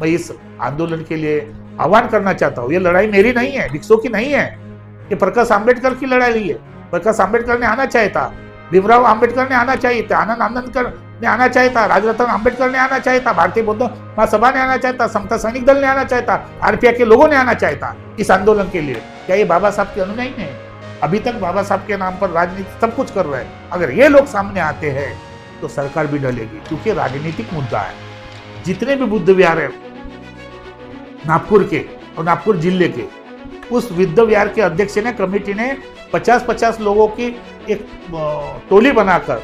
मैं इस आंदोलन के लिए आह्वान करना चाहता हूँ। ये लड़ाई मेरी नहीं है, रिक्शों की नहीं है, ये प्रकाश आंबेडकर की लड़ाई है। प्रकाश आंबेडकर ने आना चाहिए था, भीमराव आंबेडकर ने आना चाहिए था, आनंद आनंदकर ने आना चाहिए था, राजरत्न आंबेडकर ने आना चाहिए था, भारतीय बौद्ध महासभा ने आना चाहिए था, समता सैनिक दल ने आना चाहिए था, आरपीआई के लोगों ने आना चाहिए था इस आंदोलन के लिए। क्या ये बाबा साहब के अनुयायी ने? अभी तक बाबा साहब के नाम पर राजनीति सब कुछ कर रहे हैं। अगर ये लोग सामने आते हैं तो सरकार भी डलेगी, क्योंकि राजनीतिक मुद्दा है। जितने भी बुद्ध विहार है नागपुर के और नागपुर जिले के, उस बुद्ध विहार के अध्यक्ष ने, कमेटी ने 50-50 लोगों की एक टोली बनाकर,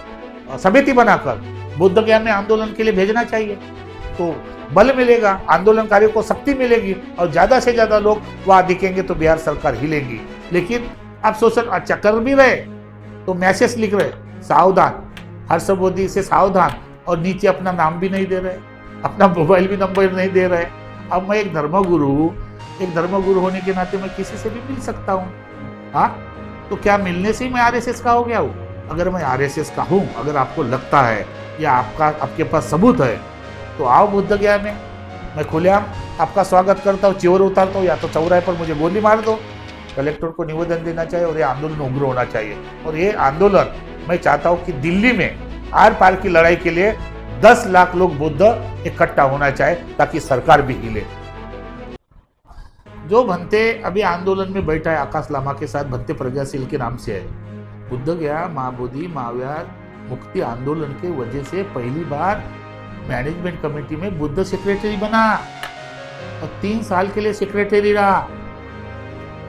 समिति बनाकर बुद्ध गया में आंदोलन के लिए भेजना चाहिए। तो बल मिलेगा, आंदोलनकारियों को शक्ति मिलेगी और ज्यादा से ज्यादा लोग वहां दिखेंगे तो बिहार सरकार हिलेगी। लेकिन आप सोच, अच्छा कर भी रहे तो मैसेज लिख रहे सावधान, हर्ष मोदी से सावधान, और नीचे अपना नाम भी नहीं दे रहे, अपना मोबाइल भी नंबर नहीं दे रहे। अब मैं एक धर्मगुरु होने के नाते मैं किसी से भी मिल सकता हूँ। हाँ, तो क्या मिलने से ही मैं आरएसएस का हो गया हूँ? अगर मैं आरएसएस का हूँ, अगर आपको लगता है या आपके पास सबूत है तो आओ बुद्ध गया में, मैं खुलेआम आपका स्वागत करता हूँ, चिवर उतारता हूँ, या तो चौराहे पर मुझे गोली मार दो। कलेक्टर को निवेदन देना चाहिए और ये आंदोलन उग्र होना चाहिए। और ये आंदोलन मैं चाहता हूँ कि दिल्ली में आर पार की लड़ाई के लिए 10 लाख लोग बुद्ध इकट्ठा होना चाहिए, ताकि सरकार भी हिले। जो भंते अभी आंदोलन में बैठा है आकाश लामा के साथ, भंते प्रज्ञाशील के नाम से है, बुद्ध गया महाबोधि महाविहार मुक्ति आंदोलन के वजह से पहली बार मैनेजमेंट कमेटी में बुद्ध सेक्रेटरी बना और 3 साल के लिए सेक्रेटरी रहा।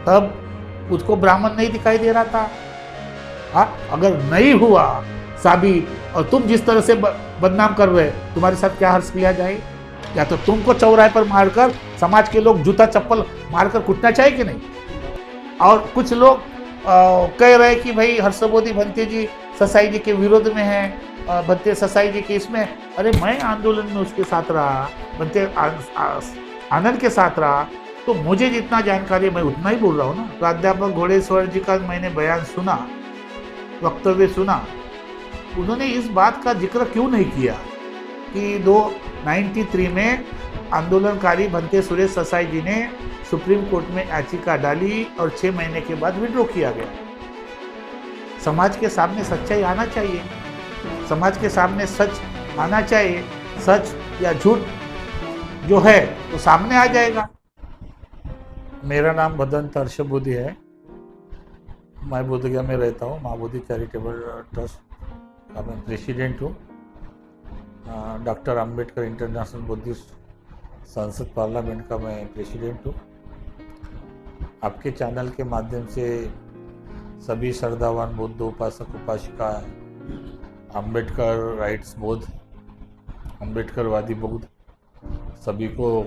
तब उसको ब्राह्मण नहीं दिखाई दे रहा था। अगर नहीं हुआ साबित, और तुम जिस तरह से बदनाम कर रहे, तुम्हारे साथ क्या हर्ष किया जाए? या तो तुमको चौराहे पर मारकर समाज के लोग जूता चप्पल मारकर कुटना चाहिए कि नहीं? और कुछ लोग कह रहे कि भाई हर्ष मोदी भंते जी ससाई जी के विरोध में है, भंते ससाई जी के इसमें। अरे मैं आंदोलन में उसके साथ रहा, भंते आनंद के साथ रहा, तो मुझे जितना जानकारी मैं उतना ही बोल रहा हूँ ना। प्राध्यापक घोड़ेश्वर जी का मैंने बयान सुना, वक्तव्य सुना, उन्होंने इस बात का जिक्र क्यों नहीं किया कि 1993 में आंदोलनकारी भंते सुरेश ससाई जी ने सुप्रीम कोर्ट में याचिका डाली और 6 महीने के बाद विड्रॉ किया गया। समाज के सामने सच्चाई आना चाहिए, समाज के सामने सच आना चाहिए। सच या झूठ जो है तो सामने आ जाएगा। मेरा नाम भदंत हर्ष बोधी है, मैं बोधगया में रहता हूँ, महाबोधि चैरिटेबल ट्रस्ट का मैं प्रेसिडेंट हूँ। डॉक्टर अंबेडकर इंटरनेशनल बुद्धिस्ट संसद पार्लियामेंट का मैं प्रेसिडेंट हूँ। आपके चैनल के माध्यम से सभी श्रद्धावान बौद्ध उपासक उपासिका, अंबेडकर राइट्स बौद्ध, अंबेडकरवादी बौद्ध, सभी को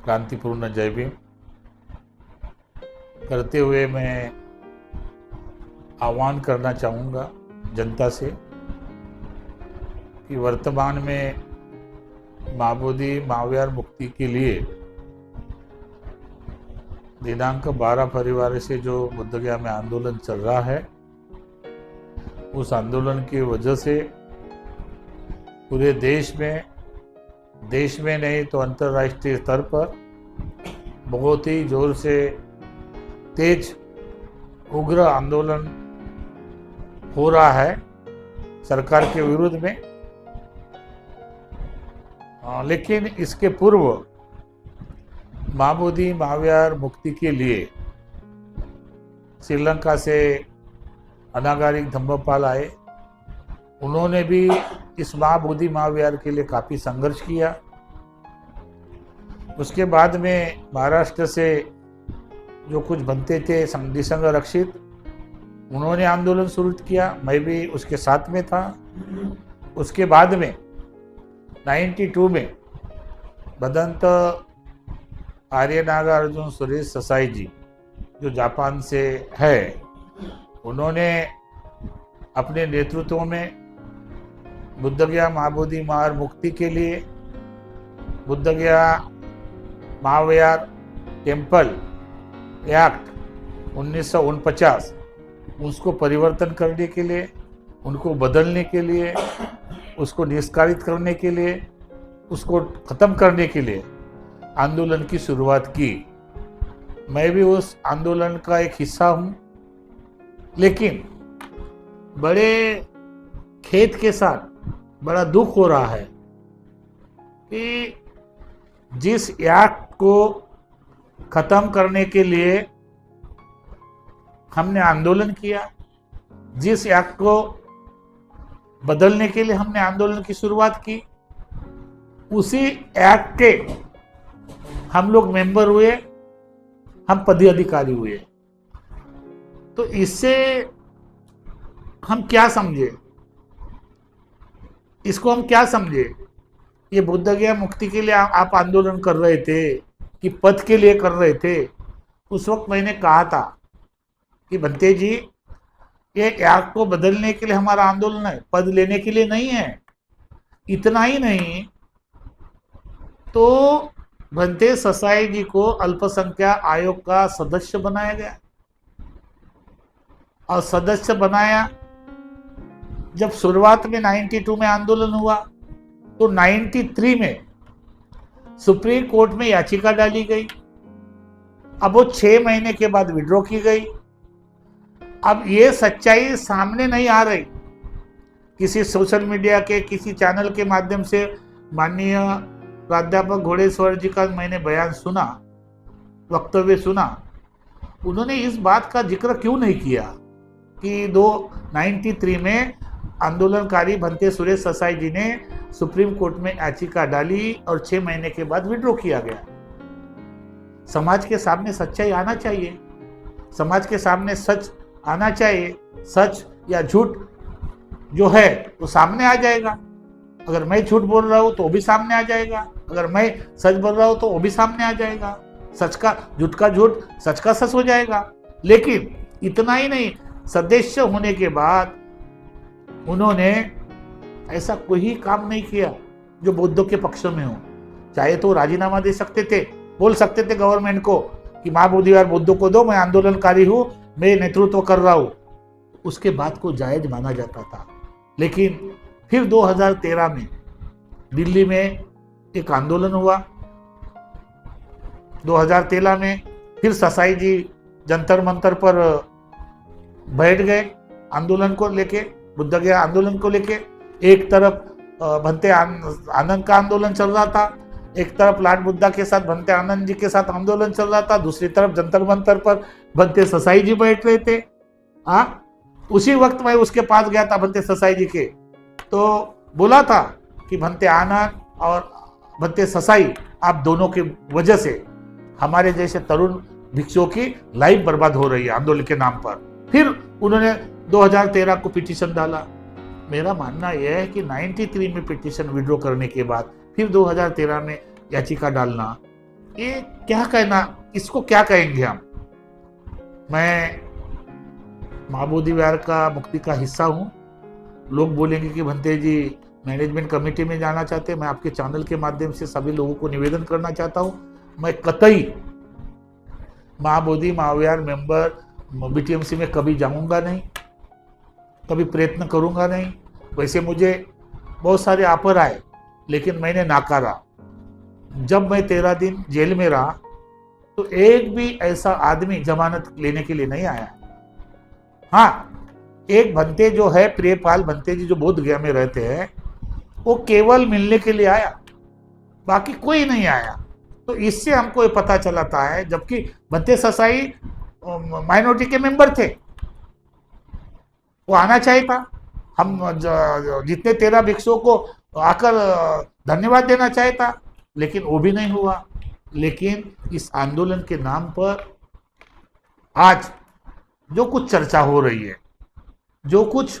क्रांतिपूर्ण जय भीम करते हुए मैं आह्वान करना चाहूँगा जनता से कि वर्तमान में महाबोधि महाविहार मुक्ति के लिए दिनांक 12 फरवरी से जो बुद्धगया में आंदोलन चल रहा है, उस आंदोलन की वजह से पूरे देश में नहीं तो अंतर्राष्ट्रीय स्तर पर बहुत ही जोर से तेज उग्र आंदोलन हो रहा है सरकार के विरुद्ध में। लेकिन इसके पूर्व महाबोधि महाविहार मुक्ति के लिए श्रीलंका से अनागारिक धम्मपाल आए, उन्होंने भी इस महाबोधि महाविहार के लिए काफ़ी संघर्ष किया। उसके बाद में महाराष्ट्र से जो कुछ बनते थे संघ रक्षित, उन्होंने आंदोलन शुरू किया, मैं भी उसके साथ में था। उसके बाद में 92 में भदंत आर्य नागार्जुन सुरेश ससाई जी जो जापान से है, उन्होंने अपने नेतृत्व में बुद्धगया महाबोधि महाविहार मुक्ति के लिए बुद्धगया महाविहार टेम्पल एक्ट 1949 उसको परिवर्तन करने के लिए, उनको बदलने के लिए, उसको निष्कासित करने के लिए उसको खत्म करने के लिए आंदोलन की शुरुआत की। मैं भी उस आंदोलन का एक हिस्सा हूं, लेकिन बड़े खेद के साथ बड़ा दुख हो रहा है कि जिस एक्ट को खत्म करने के लिए हमने आंदोलन किया, जिस एक्ट को बदलने के लिए हमने आंदोलन की शुरुआत की, उसी एक्ट के हम लोग मेंबर हुए, हम पदाधिकारी हुए। तो इससे हम क्या समझे, इसको हम क्या समझे? ये बुद्ध गया मुक्ति के लिए आप आंदोलन कर रहे थे कि पद के लिए कर रहे थे? उस वक्त मैंने कहा था कि बंते जी, ये एक्ट को बदलने के लिए हमारा आंदोलन है, पद लेने के लिए नहीं है। इतना ही नहीं तो भंते ससाई जी को अल्पसंख्यक आयोग का सदस्य बनाया गया, और सदस्य बनाया जब शुरुआत में 92 में आंदोलन हुआ, तो 93 में सुप्रीम कोर्ट में याचिका डाली गई। अब वो 6 महीने के बाद विड्रॉ की गई। अब ये सच्चाई सामने नहीं आ रही। किसी सोशल मीडिया के किसी चैनल के माध्यम से माननीय प्राध्यापक घोड़ेश्वर जी का मैंने बयान सुना, वक्तव्य सुना। उन्होंने इस बात का जिक्र क्यों नहीं किया कि 93 में आंदोलनकारी भंते सुरेश ससाई जी ने सुप्रीम कोर्ट में याचिका डाली और 6 महीने के बाद विड्रॉ किया गया। समाज के सामने सच्चाई आना चाहिए, समाज के सामने सच आना चाहिए। सच या झूठ जो है वो सामने आ जाएगा। अगर मैं झूठ बोल रहा हूं तो वो भी सामने आ जाएगा, अगर मैं सच बोल रहा हूं तो वो भी सामने आ जाएगा। सच का झूठ का झूठ, सच का सच हो जाएगा। लेकिन इतना ही नहीं, सदस्य होने के बाद उन्होंने ऐसा कोई काम नहीं किया जो बुद्ध के पक्ष में हो। चाहे तो राजीनामा दे सकते थे, बोल सकते थे गवर्नमेंट को कि महाबोधिवार बुद्ध को दो, मैं आंदोलनकारी हूं, मैं नेतृत्व कर रहा हूं, उसके बाद को जायज माना जाता था। लेकिन फिर 2013 में दिल्ली में एक आंदोलन हुआ। 2013 में फिर ससाई जी जंतर मंतर पर बैठ गए आंदोलन को लेके, बुद्ध गया आंदोलन को लेके। एक तरफ भंते आनंद का आंदोलन चल रहा था, एक तरफ लॉर्ड बुद्धा के साथ भंते आनंद जी के साथ आंदोलन चल रहा था, दूसरी तरफ जंतर मंतर पर भंते ससाई जी बैठ रहे थे। उसी वक्त मैं उसके पास गया था भंते ससाई जी के, तो बोला था कि भंते आनंद और भंते ससाई, आप दोनों की वजह से हमारे जैसे तरुण भिक्षुओं की लाइफ बर्बाद हो रही है आंदोलन के नाम पर। फिर उन्होंने 2013 को पिटीशन डाला। मेरा मानना यह है कि 93 में पिटीशन विड्रॉ करने के बाद फिर 2013 में याचिका डालना, ये क्या कहना, इसको क्या कहेंगे हम? मैं महाबोधि विहार का मुक्ति का हिस्सा हूँ। लोग बोलेंगे कि भंते जी मैनेजमेंट कमेटी में जाना चाहते हैं। मैं आपके चैनल के माध्यम से सभी लोगों को निवेदन करना चाहता हूँ, मैं कतई महाबोधि महाविहार मेंबर बीटीएमसी में कभी जाऊंगा नहीं, कभी प्रयत्न करूंगा नहीं। वैसे मुझे बहुत सारे ऑफर आए, लेकिन मैंने नाकारा। जब मैं 13 दिन जेल में रहा तो एक भी ऐसा आदमी जमानत लेने के लिए नहीं आया। हाँ, एक भंते जो है प्रियपाल भंते जी जो बोध गया में रहते हैं, वो केवल मिलने के लिए आया, बाकी कोई नहीं आया। तो इससे हमको ये पता चलाता है, जबकि भंते ससाई माइनॉरिटी के मेंबर थे, वो आना चाहिए था। हम जितने 13 भिक्षुओं को आकर धन्यवाद देना चाहिए था, लेकिन वो भी नहीं हुआ। लेकिन इस आंदोलन के नाम पर आज जो कुछ चर्चा हो रही है, जो कुछ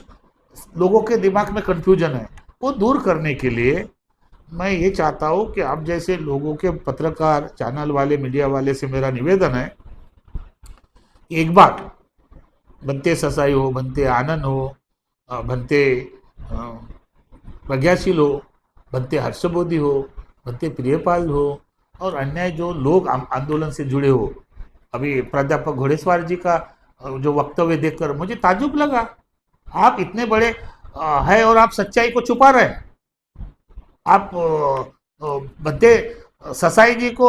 लोगों के दिमाग में कंफ्यूजन है, वो दूर करने के लिए मैं ये चाहता हूँ कि आप जैसे लोगों के पत्रकार, चैनल वाले, मीडिया वाले से मेरा निवेदन है, एक बार भंते ससाई हो, भंते आनंद हो, भंते प्रज्ञाशील हो, भंते हर्षबोधि हो, भंते प्रियपाल हो, और अन्य जो लोग आंदोलन से जुड़े हो। अभी प्राध्यापक घोड़ेश्वर जी का जो वक्तव्य देखकर मुझे ताज्जुब लगा। आप इतने बड़े है और आप सच्चाई को छुपा रहे हैं। आप बंदे ससाई जी को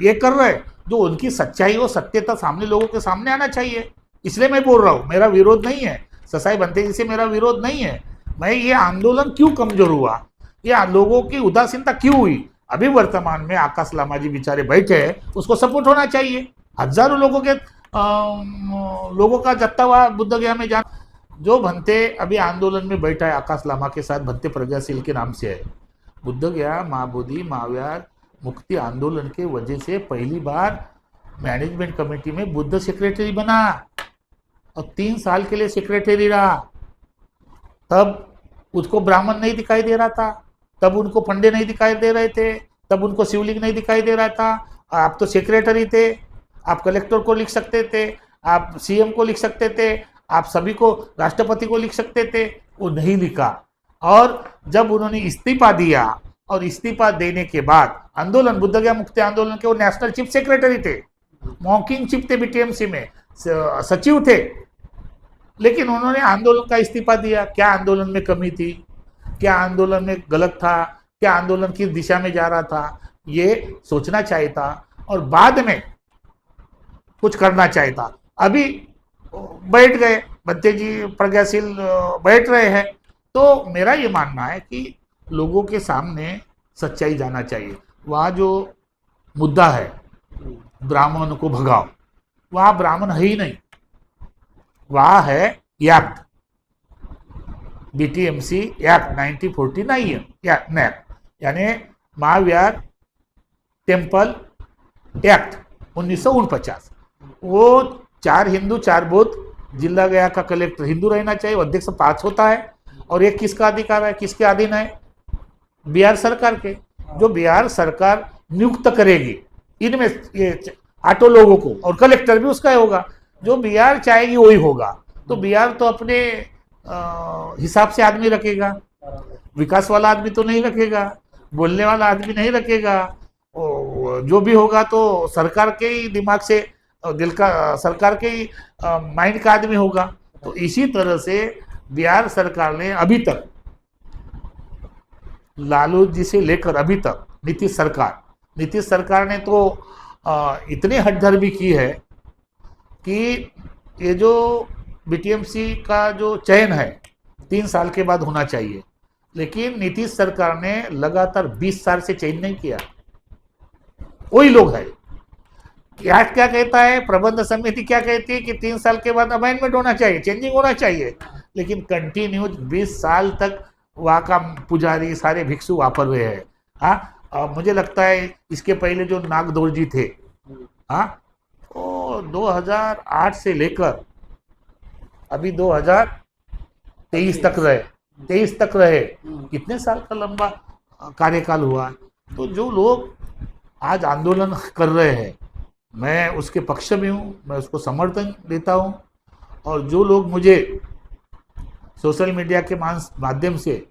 ये कर रहे हैं, जो उनकी सच्चाई और सत्यता सामने लोगों के सामने आना चाहिए। इसलिए मैं बोल रहा हूँ, मेरा विरोध नहीं है ससाई बनते जी से, मेरा विरोध नहीं है। मैं ये आंदोलन क्यों कमजोर हुआ, ये लोगों की उदासीनता क्यों हुई, अभी वर्तमान में आकाश लामा जी बेचारे बैठे हैं, उसको सपोर्ट होना चाहिए। हजारों लोगों का जत्था हुआ बुद्ध गया में जान, जो भंते अभी आंदोलन में बैठा है आकाश लामा के साथ, भंते प्रज्ञाशील के नाम से है। बुद्ध गया महाबोधि महाव्यार मुक्ति आंदोलन के वजह से पहली बार मैनेजमेंट कमेटी में बुद्ध सेक्रेटरी बना और 3 साल के लिए सेक्रेटरी रहा। तब उसको ब्राह्मण नहीं दिखाई दे रहा था, तब उनको पंडे नहीं दिखाई दे रहे थे, तब उनको शिवलिंग नहीं दिखाई दे रहा था। आप तो सेक्रेटरी थे, आप कलेक्टर को लिख सकते थे, आप सीएम को लिख सकते थे, आप सभी को, राष्ट्रपति को लिख सकते थे, वो नहीं लिखा। और जब उन्होंने इस्तीफा दिया और इस्तीफा देने के बाद आंदोलन बुद्ध गया मुक्ति आंदोलन के वो नेशनल चीफ सेक्रेटरी थे, मॉकिंग चीफ थे, बीटीएमसी में सचिव थे, लेकिन उन्होंने आंदोलन का इस्तीफा दिया। क्या आंदोलन में कमी थी, क्या आंदोलन में गलत था, क्या आंदोलन किस दिशा में जा रहा था, ये सोचना चाहिए था और बाद में कुछ करना चाहिए था। अभी बैठ गए बंते जी प्रज्ञाशील बैठ रहे हैं, तो मेरा ये मानना है कि लोगों के सामने सच्चाई जाना चाहिए। वहाँ जो मुद्दा है ब्राह्मण को भगाओ, वहाँ ब्राह्मण है ही नहीं, वहाँ है एक्ट, बीटीएमसी एक्ट 1949 यानी महाव्यार टेम्पल एक्ट 1949। वो 4 हिंदू 4 बौद्ध, जिला गया का कलेक्टर हिंदू रहना चाहिए, अध्यक्ष 5 होता है। और ये किसका अधिकार है, किसके अधीन है, बिहार सरकार के, जो बिहार सरकार नियुक्त करेगी इनमें ये 8 लोगों को, और कलेक्टर भी उसका ही होगा, जो बिहार चाहेगी वही होगा। तो बिहार तो अपने हिसाब से आदमी रखेगा, विकास वाला आदमी तो नहीं रखेगा, बोलने वाला आदमी नहीं रखेगा, जो भी होगा तो सरकार के ही दिमाग से, दिल का, सरकार के ही माइंड का आदमी होगा। तो इसी तरह से बिहार सरकार ने अभी तक, लालू जी से लेकर अभी तक नीतीश सरकार ने तो इतनी हठधर्मी की है कि ये जो बीटीएमसी का जो चयन है 3 साल के बाद होना चाहिए, लेकिन नीतीश सरकार ने लगातार 20 साल से चयन नहीं किया। वही लोग है, क्या क्या कहता है प्रबंध समिति, क्या कहती है कि 3 साल के बाद अमेंडमेंट होना चाहिए, चेंजिंग होना चाहिए, लेकिन कंटिन्यू 20 साल तक वहाँ का पुजारी सारे भिक्षु वापर रहे हैं। हाँ, मुझे लगता है इसके पहले जो नागदौर जी थे, हाँ, वो 2008 से लेकर अभी 2023 तक रहे, कितने साल का लंबा कार्यकाल हुआ। तो जो लोग आज आंदोलन कर रहे हैं, मैं उसके पक्ष में हूँ, मैं उसको समर्थन देता हूँ। और जो लोग मुझे सोशल मीडिया के माध्यम से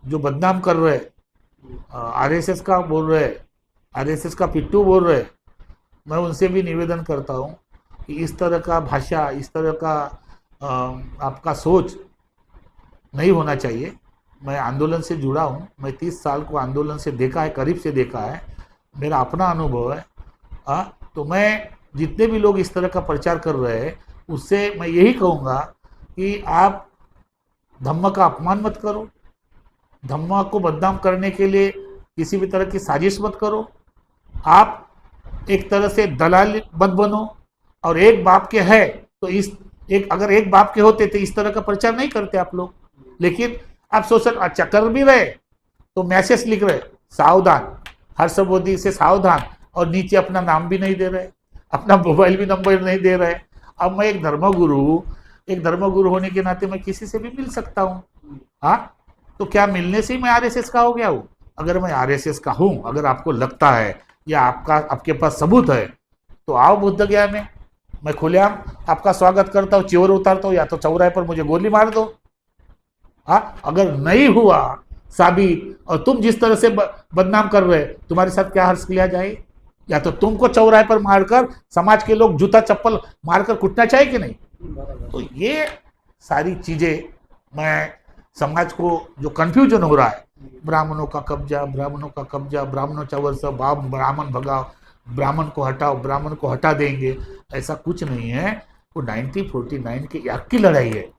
जो बदनाम कर रहे हैं, आरएसएस का बोल रहे हैं, आरएसएस का पिट्टू बोल रहे हैं, मैं उनसे भी निवेदन करता हूँ कि इस तरह का भाषा, इस तरह का आपका सोच नहीं होना चाहिए। मैं आंदोलन से जुड़ा हूँ, मैं 30 साल को आंदोलन से देखा है, करीब से देखा है, मेरा अपना अनुभव है। तो मैं जितने भी लोग इस तरह का प्रचार कर रहे हैं उससे मैं यही कहूँगा कि आप धम्म का अपमान मत करो, धम्म को बदनाम करने के लिए किसी भी तरह की साजिश मत करो। आप एक तरह से दलाल मत बनो, और एक बाप के है तो अगर एक बाप के होते तो इस तरह का प्रचार नहीं करते आप लोग। लेकिन आप सोशल अच्छा कर भी रहे तो मैसेज लिख रहे सावधान, हर्ष मोदी से सावधान, और नीचे अपना नाम भी नहीं दे रहे, अपना मोबाइल भी नंबर नहीं दे रहे। अब मैं एक धर्मगुरु होने के नाते मैं किसी से भी मिल सकता हूँ। हाँ, तो क्या मिलने से ही मैं आरएसएस का हो गया हूँ? अगर मैं आरएसएस का हूँ, अगर आपको लगता है या आपके पास सबूत है तो आओ बुद्ध गया में, मैं खुलेआम आपका स्वागत करता हूँ, चिवर उतारता हूँ, या तो चौराहे पर मुझे गोली मार दो। हाँ, अगर नहीं हुआ साबित और तुम जिस तरह से बदनाम कर रहे, तुम्हारे साथ क्या हर्ष किया जाए? या तो तुमको चौराहे पर मारकर समाज के लोग जूता चप्पल मारकर कुटना चाहिए कि नहीं? तो ये सारी चीजें, मैं समाज को जो कंफ्यूजन हो रहा है ब्राह्मणों का कब्जा, ब्राह्मणों का कब्जा, ब्राह्मणों वर्ष ब्राह्मण भगाओ, ब्राह्मण को हटाओ, ब्राह्मण को हटा देंगे, ऐसा कुछ नहीं है। वो 1949 के एक्ट की लड़ाई है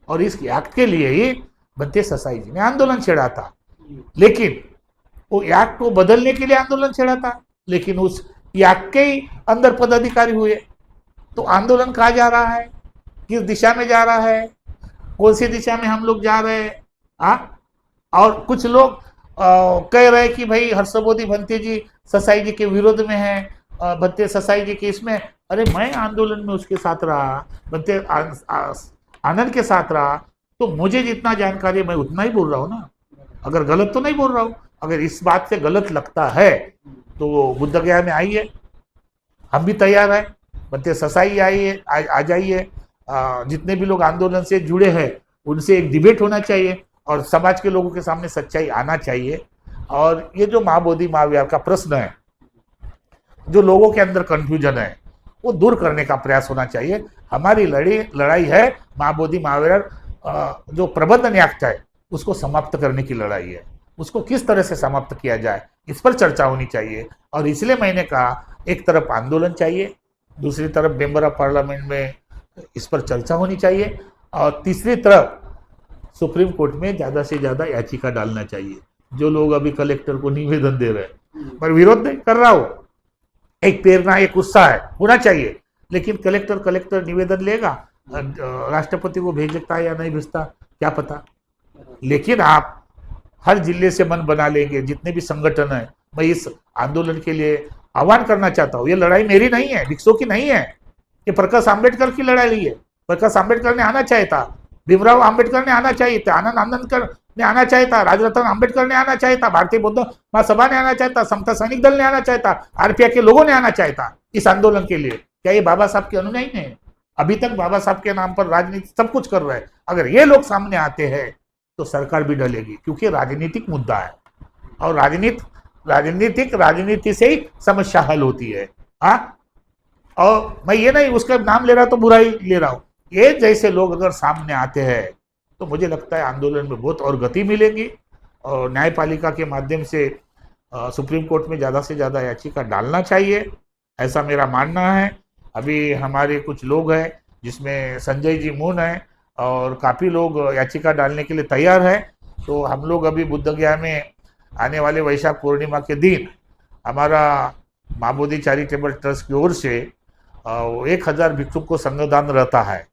और इस एक्ट के लिए ही बंते ससाई जी ने आंदोलन छेड़ा था। लेकिन वो एक्ट को बदलने के लिए आंदोलन छेड़ा था, लेकिन उस एक्ट के ही अंदर पदाधिकारी हुए। तो आंदोलन कहाँ जा रहा है, किस दिशा में जा रहा है, कौन सी दिशा में हम लोग जा रहे हैं? और कुछ लोग कह रहे हैं कि भाई हर्षबोधी भंते जी ससाई जी के विरोध में है, भंते ससाई जी के इसमें। अरे मैं आंदोलन में उसके साथ रहा, भंते आनंद के साथ रहा, तो मुझे जितना जानकारी है मैं उतना ही बोल रहा हूँ ना। अगर गलत तो नहीं बोल रहा हूँ। अगर इस बात से गलत लगता है तो बुद्ध गया में आइए, हम भी तैयार हैं। भंते ससाई आइए, आ जाइए। जितने भी लोग आंदोलन से जुड़े हैं उनसे एक डिबेट होना चाहिए और समाज के लोगों के सामने सच्चाई आना चाहिए। और ये जो महाबोधि महाविहार का प्रश्न है, जो लोगों के अंदर कंफ्यूजन है, वो दूर करने का प्रयास होना चाहिए। हमारी लड़ाई है महाबोधि महाविहार जो प्रबंधन एक्ट है उसको समाप्त करने की लड़ाई है। उसको किस तरह से समाप्त किया जाए इस पर चर्चा होनी चाहिए। और इसलिए मैंने कहा, एक तरफ आंदोलन चाहिए, दूसरी तरफ मेंबर ऑफ पार्लियामेंट में इस पर चर्चा होनी चाहिए, और तीसरी तरफ सुप्रीम कोर्ट में ज़्यादा से ज़्यादा याचिका डालना चाहिए। जो लोग अभी कलेक्टर को निवेदन दे रहे हैं, पर विरोध नहीं कर रहा हो, एक प्रेरणा, एक उत्साह है, होना चाहिए। लेकिन कलेक्टर निवेदन लेगा, राष्ट्रपति को भेजता है या नहीं भेजता क्या पता। लेकिन आप हर जिले से मन बना लेंगे, जितने भी संगठन है। मैं इस आंदोलन के लिए आह्वान करना चाहता हूँ। ये लड़ाई मेरी नहीं है, डिक्सो की नहीं है, ये प्रकाश आंबेडकर की लड़ाई है। प्रकाश आंबेडकर ने आना चाहिए था, भीमराव आंबेडकर ने आना चाहिए था, आनंद आनंदकर ने आना चाहिए था, राजरत्न आंबेडकर ने आना चाहिए था, भारतीय बौद्ध महासभा ने आना चाहिए था, समता सैनिक दल ने आना चाहिए था, आरपीआई के लोगों ने आना चाहिए था इस आंदोलन के लिए। क्या ये बाबा साहब के अनुयायी ने? अभी तक बाबा साहब के नाम पर राजनीति सब कुछ कर रहे हैं। अगर ये लोग सामने आते हैं तो सरकार भी डलेगी, क्योंकि राजनीतिक मुद्दा है और राजनीति से ही समस्या हल होती है। और मैं ये नहीं उसका नाम ले रहा तो बुराई ले रहा हूं। ये जैसे लोग अगर सामने आते हैं तो मुझे लगता है आंदोलन में बहुत और गति मिलेगी और न्यायपालिका के माध्यम से सुप्रीम कोर्ट में ज़्यादा से ज़्यादा याचिका डालना चाहिए, ऐसा मेरा मानना है। अभी हमारे कुछ लोग हैं जिसमें संजय जी मून है और काफ़ी लोग याचिका डालने के लिए तैयार है। तो हम लोग अभी बुद्ध गया में आने वाले वैशाख पूर्णिमा के दिन हमारा महाबोधि चैरिटेबल ट्रस्ट की ओर से 1000 भिक्षुक को संगदान रहता है।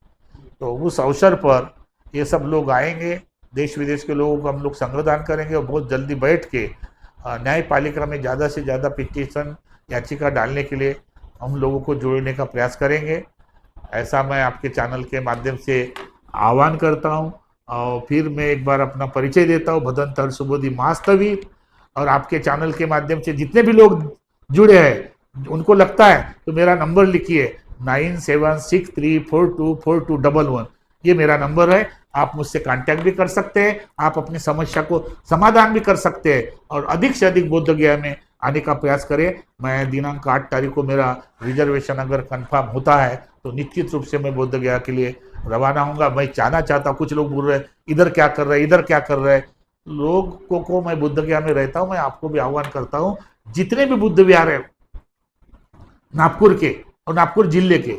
तो उस अवसर पर ये सब लोग आएंगे, देश विदेश के लोगों को हम लोग संगदान करेंगे और बहुत जल्दी बैठ के न्यायपालिका में ज़्यादा से ज़्यादा पिटीशन याचिका डालने के लिए हम लोगों को जोड़ने का प्रयास करेंगे। ऐसा मैं आपके चैनल के माध्यम से आह्वान करता हूँ। और फिर मैं एक बार अपना परिचय देता हूँ, भदंत हर्षबोधी महास्थवीर। और आपके चैनल के माध्यम से जितने भी लोग जुड़े हैं उनको लगता है तो मेरा नंबर लिखिए 9763424211। ये मेरा नंबर है, आप मुझसे कांटेक्ट भी कर सकते हैं, आप अपनी समस्या को समाधान भी कर सकते हैं और अधिक से अधिक बोध गया में आने का प्रयास करें। मैं दिनांक 8 तारीख को मेरा रिजर्वेशन अगर कंफर्म होता है तो निश्चित रूप से मैं बोध गया के लिए रवाना होऊंगा। मैं चाहता हूँ, कुछ लोग बोल रहे हैं इधर क्या कर रहे हैं, इधर क्या कर रहे हैं। लोगों को मैं बुद्ध गया में रहता हूँ, मैं आपको भी आह्वान करता हूँ, जितने भी बुद्ध विहार है नागपुर के और नागपुर जिले के,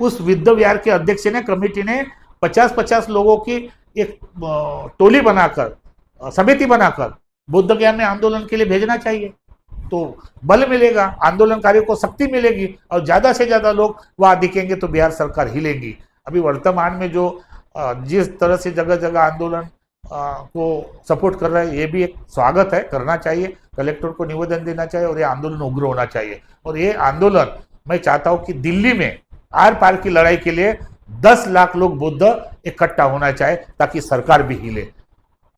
उस बुद्ध विहार के अध्यक्ष ने, कमेटी ने 50-50 लोगों की एक टोली बनाकर, समिति बनाकर बुद्ध गया में आंदोलन के लिए भेजना चाहिए। तो बल मिलेगा, आंदोलनकारियों को शक्ति मिलेगी और ज्यादा से ज्यादा लोग वहां दिखेंगे तो बिहार सरकार हिलेगी। अभी वर्तमान में जो जिस तरह से जगह जगह आंदोलन को सपोर्ट कर रहा है, ये भी एक स्वागत है, करना चाहिए, कलेक्टर को निवेदन देना चाहिए और ये आंदोलन उग्र होना चाहिए। और ये आंदोलन मैं चाहता हूं कि दिल्ली में आर पार की लड़ाई के लिए 10 लाख लोग बुद्ध इकट्ठा होना चाहिए ताकि सरकार भी हिले।